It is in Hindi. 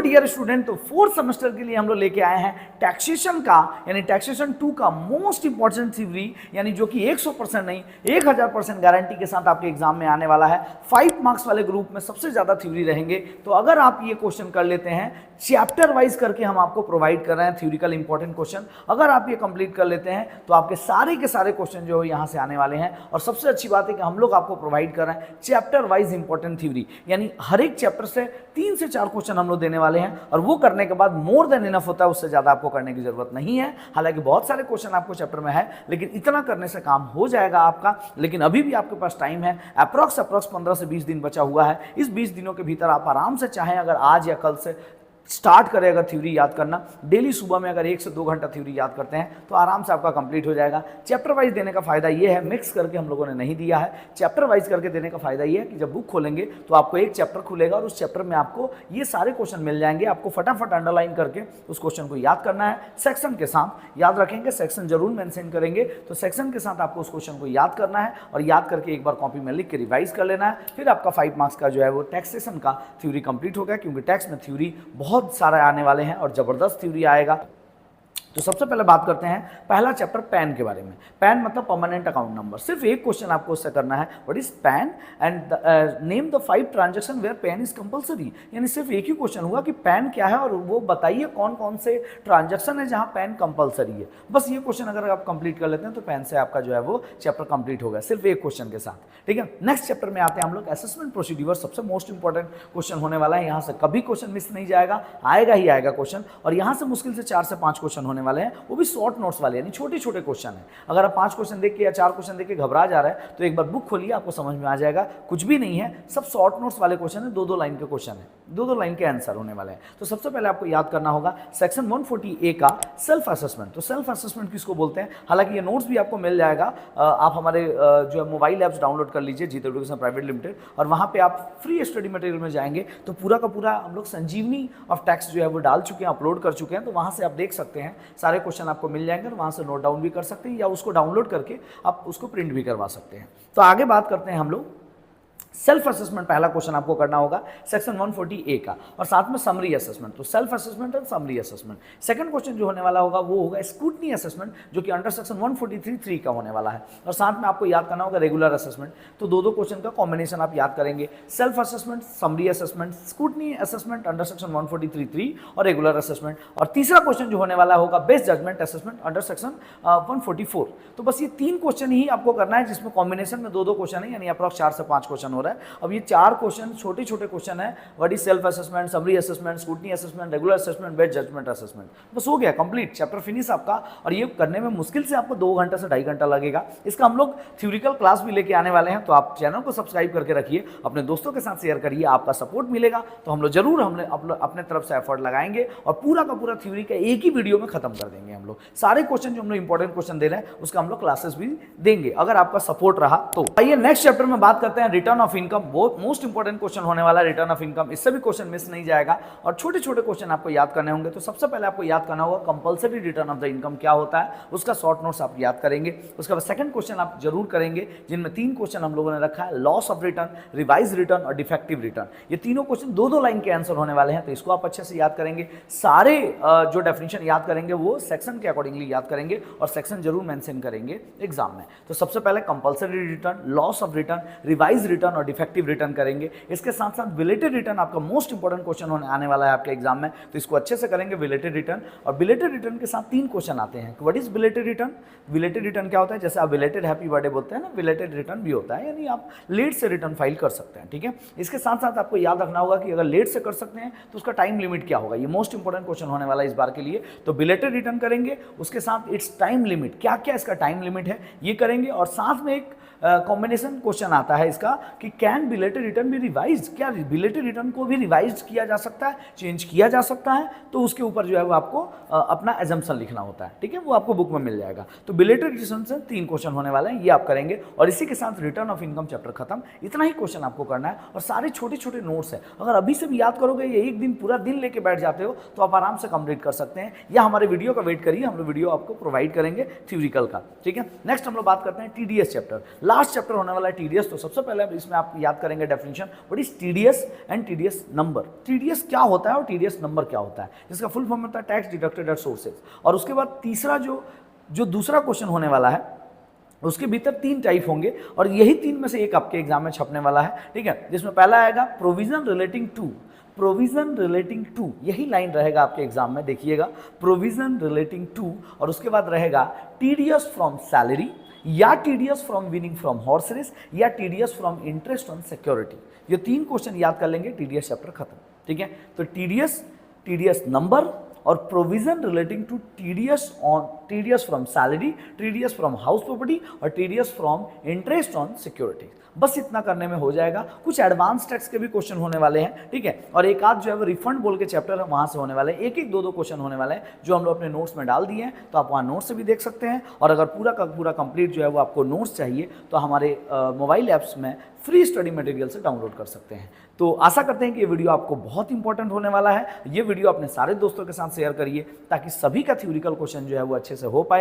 डियर स्टूडेंट, तो फोर्थ सेमेस्टर के लिए हम लोग लेके आए हैं टैक्सेशन का, यानी टैक्सेशन 2 का मोस्ट इंपॉर्टेंट थ्योरी, यानी जो कि 100% नहीं 1000% गारंटी के साथ आपके एग्जाम में आने वाला है। 5 मार्क्स वाले ग्रुप में सबसे ज्यादा थ्योरी रहेंगे। तो अगर आप ये क्वेश्चन कर लेते हैं, चैप्टर वाइज करके हम आपको प्रोवाइड कर रहे हैं थ्योरिकल इंपॉर्टेंट क्वेश्चन, अगर आप ये कंप्लीट कर लेते हैं तो आपके सारे के सारे क्वेश्चन जो है यहाँ से आने वाले हैं। और सबसे अच्छी बात है कि हम लोग आपको प्रोवाइड कर रहे हैं चैप्टर वाइज इंपॉर्टेंट थ्योरी, यानी हर एक चैप्टर से 3 से 4 क्वेश्चन हम लोग देने वाले हैं। और वो करने के बाद मोर देन इनफ होता है, उससे ज्यादा आपको करने की जरूरत नहीं है। हालांकि बहुत सारे क्वेश्चन आपको चैप्टर में है, लेकिन इतना करने से काम हो जाएगा आपका। लेकिन अभी भी आपके पास टाइम है, अप्रॉक्स 15 से 20 दिन बचा हुआ है। इस 20 दिनों के भीतर आप आराम से चाहें अगर आज या कल से स्टार्ट करें अगर थ्योरी याद करना, डेली सुबह में अगर 1 से 2 घंटा थ्योरी याद करते हैं तो आराम से आपका कंप्लीट हो जाएगा। चैप्टर वाइज देने का फायदा ये है, मिक्स करके हम लोगों ने नहीं दिया है। चैप्टर वाइज करके देने का फायदा ये है कि जब बुक खोलेंगे तो आपको एक चैप्टर खुलेगा और उस चैप्टर में आपको ये सारे क्वेश्चन मिल जाएंगे। आपको फटाफट अंडरलाइन करके उस क्वेश्चन को याद करना है, सेक्शन के साथ याद रखेंगे, सेक्शन जरूर मेंशन करेंगे। तो सेक्शन के साथ आपको उस क्वेश्चन को याद करना है और याद करके एक बार कॉपी में लिख के रिवाइज कर लेना है। फिर आपका 5 मार्क्स का जो है वो टैक्सेशन का थ्योरी कंप्लीट हो गया, क्योंकि टैक्स में थ्योरी बहुत सारा आने वाले हैं और जबरदस्त थ्योरी आएगा। तो सबसे पहले बात करते हैं पहला चैप्टर पैन के बारे में। पैन मतलब परमानेंट अकाउंट नंबर। सिर्फ एक क्वेश्चन आपको उससे करना है, what is PAN and name the 5 transaction where PAN is compulsory. यानी सिर्फ एक ही क्वेश्चन हुआ कि पैन क्या है और वो बताइए कौन कौन से ट्रांजैक्शन है जहां पैन कंपलसरी है। बस ये क्वेश्चन अगर आप कंप्लीट कर लेते हैं तो पैन से आपका जो है वो चैप्टर कंप्लीट हो गया, सिर्फ एक क्वेश्चन के साथ। ठीक है, नेक्स्ट चैप्टर में आते हैं हम लोग असेसमेंट प्रोसीड्यूर। सबसे मोस्ट इंपॉर्टेंट क्वेश्चन होने वाला है, यहाँ से कभी क्वेश्चन मिस नहीं जाएगा, आएगा ही आएगा क्वेश्चन। और यहाँ से मुश्किल से 4 से 5 क्वेश्चन होने वाले हैं, वो भी शॉर्ट नोट्स वाले, यानी छोटे छोटे क्वेश्चन है। अगर आप 5 क्वेश्चन देख के या 4 क्वेश्चन देख के घबरा जा रहा है तो एक बार बुक खोलिए, आपको समझ में आ जाएगा। कुछ भी नहीं है, सब शॉर्ट नोट्स वाले क्वेश्चन है, 2-2 लाइन के क्वेश्चन है, 2-2 लाइन के आंसर होने वाले हैं। तो सबसे पहले आपको याद करना होगा सेक्शन 140A का सेल्फ असेसमेंट। तो सेल्फ असेसमेंट किसको बोलते हैं? हालांकि ये नोट्स भी आपको मिल जाएगा, आप हमारे जो है मोबाइल ऐप्स डाउनलोड कर लीजिए, जीत एजुकेशन प्राइवेट लिमिटेड, और वहाँ पे आप फ्री स्टडी मटेरियल में जाएंगे तो पूरा का पूरा हम लोग संजीवनी ऑफ टैक्स जो है वो डाल चुके हैं, अपलोड कर चुके हैं। तो वहाँ से आप देख सकते हैं, सारे क्वेश्चन आपको मिल जाएंगे और वहाँ से नोट डाउन भी कर सकते हैं या उसको डाउनलोड करके आप उसको प्रिंट भी करवा सकते हैं। तो आगे बात करते हैं हम लोग सेल्फ असेसमेंट। पहला क्वेश्चन आपको करना होगा सेक्शन 140A का, और साथ में समरी असेसमेंट। तो सेल्फ असेसमेंट और समरी असेसमेंट। सेकंड क्वेश्चन जो होने वाला होगा वो होगा स्क्रूटनी असेसमेंट, जो कि अंडर सेक्शन 143(3) का होने वाला है। और साथ में आपको याद करना होगा रेगुलर असेसमेंट। तो 2-2 क्वेश्चन का कॉम्बिनेशन आप याद करेंगे, self assessment, summary assessment, scrutiny assessment under section 143(3) और रेगुलर असेसमेंट। और तीसरा क्वेश्चन जो होने वाला होगा best judgement assessment under section 144। तो बस ये 3 क्वेश्चन ही आपको करना है, जिसमें कॉम्बिनेशन में 2-2 क्वेश्चन है, यानी अप्रॉक्स 4 से 5 क्वेश्चन हो रहा है। अब ये 4 क्वेश्चन छोटे छोटे क्वेश्चन है, what is self assessment, summary assessment, scrutiny assessment, regular assessment, best judgement assessment. बस हो गया कंप्लीट, चैप्टर फिनिश आपका। और ये करने में मुश्किल से आपको 2 घंटा से 2.5 घंटा लगेगा। इसका हम लोग थ्योरिकल क्लास भी लेके आने वाले हैं, तो आप चैनल को सब्सक्राइब करके रखिए, अपने दोस्तों के साथ शेयर करिए, आपका सपोर्ट मिलेगा तो हम लोग जरूर अपने तरफ से एफर्ट लगाएंगे और पूरा का पूरा थ्योरी का एक ही वीडियो में खत्म कर देंगे। हम लोग सारे क्वेश्चन जो हम लोग इंपॉर्टेंट क्वेश्चन दे रहे हैं उसका हम लोग क्लासेस भी देंगे, अगर आपका सपोर्ट रहा तो। आइए नेक्स्ट चैप्टर में बात करते हैं रिटर्न ऑफ इनकम। बहुत मोस्ट इंपॉर्टेंट क्वेश्चन होने वाला है रिटर्न ऑफ इनकम, इससे भी क्वेश्चन मिस नहीं जाएगा और छोटे छोटे क्वेश्चन आपको याद करने होंगे। तो सबसे पहले आपको याद करना होगा compulsory return of the income क्या होता है, उसका शॉर्ट नोट्स आप याद करेंगे। उसके बाद सेकंड क्वेश्चन आप जरूर करेंगे, जिनमें 3 क्वेश्चन हम लोगों ने रखा है, loss of return, revise return और डिफेक्टिव रिटर्न। ये तीनों क्वेश्चन 2-2 लाइन के आंसर होने वाले हैं, तो इसको आप अच्छे से याद करेंगे। सारे जो डेफिनेशन याद करेंगे वो सेक्शन के अकॉर्डिंगली याद करेंगे और सेक्शन जरूर मेंशन करेंगे एग्जाम में। तो सबसे पहले compulsory return, loss of return, revise return और डिफेक्टिव रिटर्न करेंगे। इसके साथ साथ बिलेटेड रिटर्न आपका मोस्ट इंपॉर्टेंट क्वेश्चन होने आने वाला है आपके एग्जाम में, तो इसको अच्छे से करेंगे बिलेटेड रिटर्न। और बिलेटेड रिटर्न के साथ 3 क्वेश्चन आते हैं, what is belated return. Belated return क्या होता है, जैसे आप बिलेटेड हैप्पी बर्थडे बोलते हैं ना, बिलेटेड रिटर्न भी होता है, यानी आप लेट से रिटर्न फाइल कर सकते हैं। ठीक है, इसके साथ साथ आपको याद रखना होगा कि अगर लेट से कर सकते हैं तो उसका टाइम लिमिट क्या होगा, ये मोस्ट इंपॉर्टेंट क्वेश्चन होने वाला है इस बार के लिए। तो बिलेटेड रिटर्न करेंगे, उसके साथ इट्स टाइम लिमिट, क्या क्या इसका टाइम लिमिट है ये करेंगे। और साथ में एक कॉम्बिनेशन क्वेश्चन आता है इसका कि कैन बिलेटेड रिटर्न भी रिवाइज, क्या बिलेटेड रिटर्न को भी रिवाइज किया जा सकता है, चेंज किया जा सकता है। तो उसके ऊपर जो है वो आपको अपना एजम्पशन लिखना होता है। ठीक है, वो आपको बुक में मिल जाएगा। तो बिलेटेड रिटर्न से 3 क्वेश्चन होने वाले हैं, ये आप करेंगे। और इसी के साथ रिटर्न ऑफ इनकम चैप्टर खत्म। इतना ही क्वेश्चन आपको करना है और सारे छोटे छोटे नोट्स है, अगर अभी से भी याद करोगे, ये एक दिन पूरा दिन लेके बैठ जाते हो तो आप आराम से कंप्लीट कर सकते हैं, या हमारे वीडियो का वेट करिए, हम लोग वीडियो आपको प्रोवाइड करेंगे थ्योरिकल का। ठीक है, नेक्स्ट हम लोग बात करते हैं टीडीएस चैप्टर। लास्ट चैप्टर होने वाला है टीडीएस। तो सबसे पहले इसमें इसमें आप याद करेंगे definition, what is TDS and TDS number. TDS क्या होता है और टीडीएस नंबर क्या होता है, जिसका फुल फॉर्म होता है टैक्स डिडक्टेड एट सोर्सेज। और उसके बाद तीसरा जो दूसरा क्वेश्चन होने वाला है उसके भीतर 3 टाइप होंगे और यही 3 में से एक आपके एग्जाम में छपने वाला है, ठीक है, जिसमें पहला आएगा provision relating to. Provision relating to, यही लाइन रहेगा आपके एग्जाम में, देखिएगा, प्रोविजन रिलेटिंग टू। और उसके बाद रहेगा टीडीएस फ्रॉम सैलरी, या TDS from winning from horse race, या TDS from interest on security. ये 3 क्वेश्चन याद कर लेंगे, टीडीएस चैप्टर खत्म, ठीक है। तो टीडीएस नंबर और provision relating to TDS from salary, TDS from house property और TDS from interest on security. बस इतना करने में हो जाएगा। कुछ एडवांस टैक्स के भी क्वेश्चन होने वाले हैं, ठीक है, और एक आध जो है वो रिफंड बोल के चैप्टर है वहां से होने वाले हैं। एक एक दो क्वेश्चन होने वाले हैं जो हम लोग अपने नोट्स में डाल दिए हैं, तो आप वहाँ नोट्स से भी देख सकते हैं। और अगर पूरा का पूरा कंप्लीट जो है वो आपको नोट्स चाहिए तो हमारे मोबाइल ऐप्स में फ्री स्टडी मटेरियल से डाउनलोड कर सकते हैं। तो आशा करते हैं कि ये वीडियो आपको बहुत इंपॉर्टेंट होने वाला है। ये वीडियो अपने सारे दोस्तों के साथ शेयर करिए ताकि सभी का थ्योरिकल क्वेश्चन जो है वो अच्छे से हो पाए।